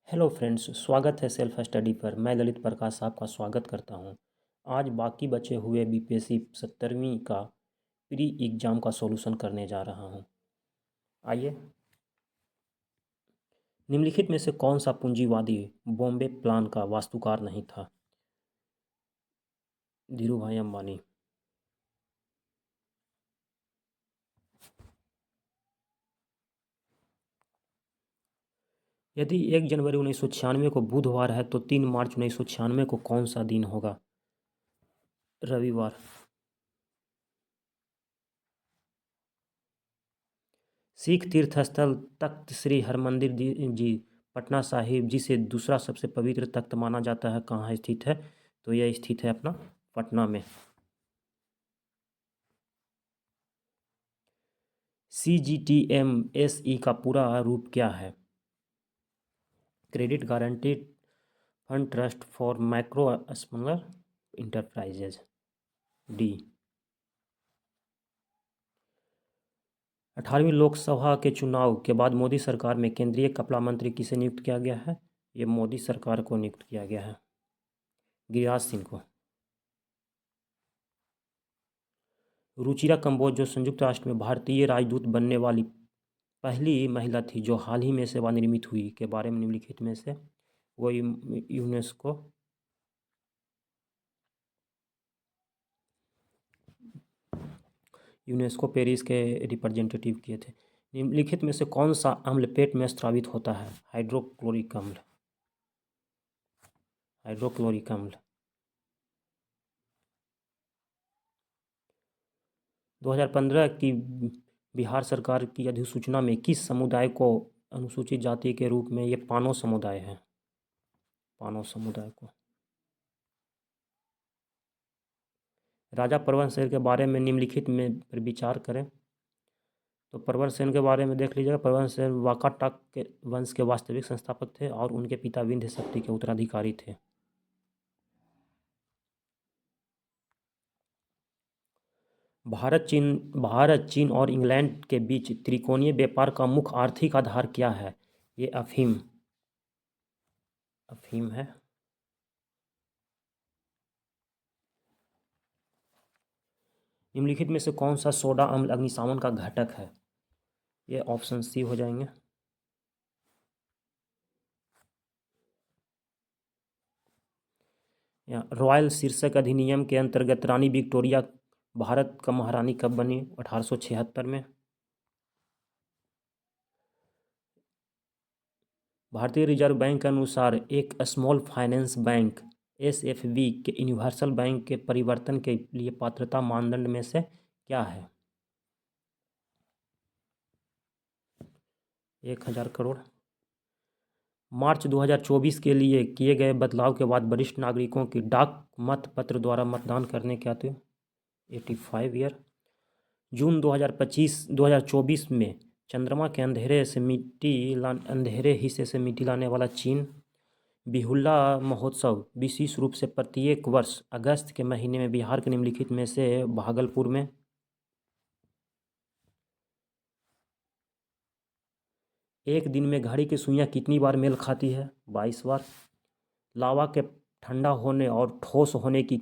Hello friends, स्वागत है self study पर। मैं ललित प्रकाश आपका स्वागत करता हूं। आज बाकी बचे हुए बीपीएससी 17वीं का प्री एग्ज़ाम का सॉल्यूशन करने जा रहा हूं। आइए, निम्नलिखित में से कौन सा पूंजीवादी बॉम्बे प्लान का वास्तुकार नहीं था? धीरूभाई अंबानी। यदि 1 जनवरी 1996 को बुधवार है तो 3 मार्च 1996 को कौन सा दिन होगा? रविवार। सिख तीर्थस्थल तख्त श्री हरमंदिर जी पटना साहिब, जिसे दूसरा सबसे पवित्र तख्त माना जाता है, कहाँ स्थित है? तो यह स्थित है अपना पटना में। CGTMSE का पूरा रूप क्या है? Credit guaranteed fund trust for micro smaller enterprises. D. 18वीं लोकसभा के चुनाव के बाद मोदी सरकार में केंद्रीय कपड़ा मंत्री किसे नियुक्त किया गया है? ये मोदी सरकार को नियुक्त किया गया है, गिरिराज सिंह को। रुचिरा कंबोज जो संयुक्त राष्ट्र में भारतीय राजदूत बनने वाली पहली महिला थी, जो हाल ही में सेवानिवृत्त हुई, के बारे में निम्नलिखित में से वो यूनेस्को पेरिस के रिप्रेजेंटेटिव किए थे। निम्नलिखित में से कौन सा अम्ल पेट में स्रावित होता है? हाइड्रोक्लोरिक अम्ल। हाइड्रोक्लोरिक अम्ल। 2015 की बिहार सरकार की अधिसूचना में किस समुदाय को अनुसूचित जाति के रूप में? ये पानो समुदाय है, पानो समुदाय को। राजा परवन सेन के बारे में निम्नलिखित में पर विचार करें। तो परवन सेन के बारे में देख लीजिएगा। परवन सेन वाकाटक के वंश के वास्तविक संस्थापक थे और उनके पिता विंध्य शक्ति के उत्तराधिकारी थे। भारत चीन और इंग्लैंड के बीच त्रिकोणीय व्यापार का मुख्य आर्थिक आधार क्या है? ये अफीम है। निम्नलिखित में से कौन सा सोडा अम्ल अग्निशमन का घटक है? ये ऑप्शन सी हो जाएंगे। रॉयल शीर्षक अधिनियम के अंतर्गत रानी विक्टोरिया भारत का महारानी कब बनी? 1876 में। भारतीय रिजर्व बैंक के अनुसार एक स्मॉल फाइनेंस बैंक SFB के यूनिवर्सल बैंक के परिवर्तन के लिए पात्रता मानदंड में से क्या है? 1000 करोड़। मार्च 2024 के लिए किए गए बदलाव के बाद वरिष्ठ नागरिकों की डाक मत पत्र द्वारा मतदान करने की आयु 85 ईयर। जून 2024 में चंद्रमा के अंधेरे हिस्से से मिट्टी लाने वाला चीन बिहुला महोत्सव विशेष रूप से प्रत्येक वर्ष अगस्त के महीने में बिहार के निम्नलिखित में से भागलपुर में। एक दिन में घड़ी की सुइयां कितनी बार मेल खाती है? 22 बार। लावा के ठंडा होने और ठोस होने की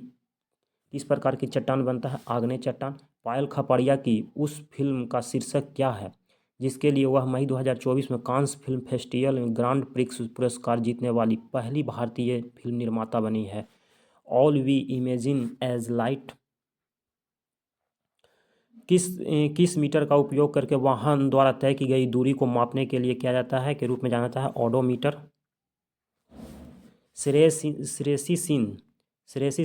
किस प्रकार की चट्टान बनता है? आग्नेय चट्टान। पायल खपड़िया की उस फिल्म का शीर्षक क्या है जिसके लिए वह मई 2024 में कांस फिल्म फेस्टिवल में ग्रांड प्रिक्स पुरस्कार जीतने वाली पहली भारतीय फिल्म निर्माता बनी है? All we imagine as light. किस मीटर का उपयोग करके वाहन द्वारा तय की गई दूरी को मापने के लिए किया जाता है के रूप में जाना जाता है? ओडोमीटर। श्रेयसी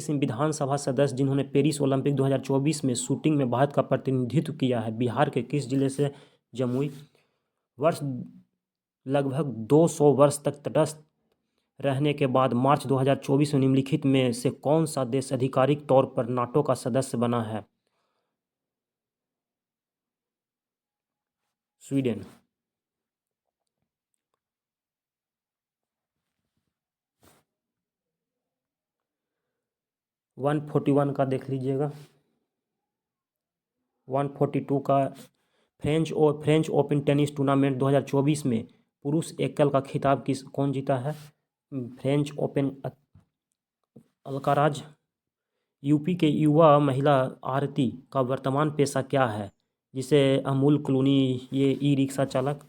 सिंह विधानसभा सदस्य जिन्होंने पेरिस ओलंपिक 2024 में शूटिंग में भारत का प्रतिनिधित्व किया है, बिहार के किस जिले से? जमुई। वर्ष लगभग 200 वर्ष तक तटस्थ रहने के बाद मार्च 2024 में निम्नलिखित में से कौन सा देश आधिकारिक तौर पर नाटो का सदस्य बना है? स्वीडन। 141 का देख लीजिएगा। 142 का फ्रेंच ओपन टेनिस टूर्नामेंट 2024 में पुरुष एकल का खिताब कौन जीता है? French open Alcaraz. यूपी के युवा महिला आरती का वर्तमान पेशा क्या है? जिसे अमूल क्लूनी ये ई रिक्शा चालक।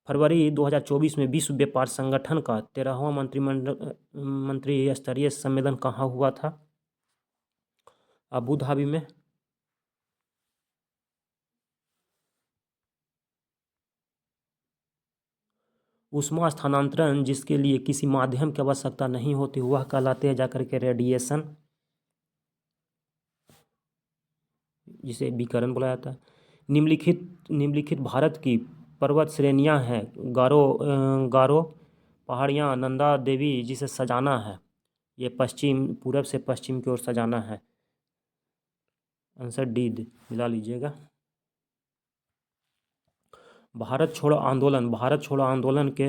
फरवरी 2024 में विश्व व्यापार संगठन का 13वां मंत्री स्तरीय सम्मेलन कहाँ हुआ था? अबू धाबी में। ऊष्मा स्थानांतरण जिसके लिए किसी माध्यम की आवश्यकता नहीं होती वह कहलाते हैं जाकर के रेडिएशन, जिसे विकिरण बोला जाता है। निम्नलिखित भारत की पर्वत श्रेणियां हैं। गारो पहाड़ियाँ, नंदा देवी जिसे सजाना है, ये पूरब से पश्चिम की ओर सजाना है। आंसर डी मिला लीजिएगा। भारत छोड़ो आंदोलन के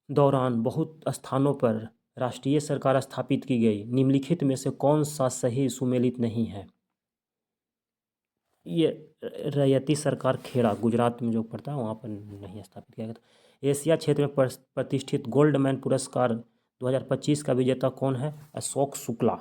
दौरान बहुत स्थानों पर राष्ट्रीय सरकार स्थापित की गई। निम्नलिखित में से कौन सा सही सुमेलित नहीं है? ये रैयती सरकार खेड़ा गुजरात में जो पड़ता है वहाँ पर नहीं स्थापित किया गया था। एशिया क्षेत्र में प्रतिष्ठित गोल्डमैन पुरस्कार 2025 का विजेता कौन है? अशोक शुक्ला।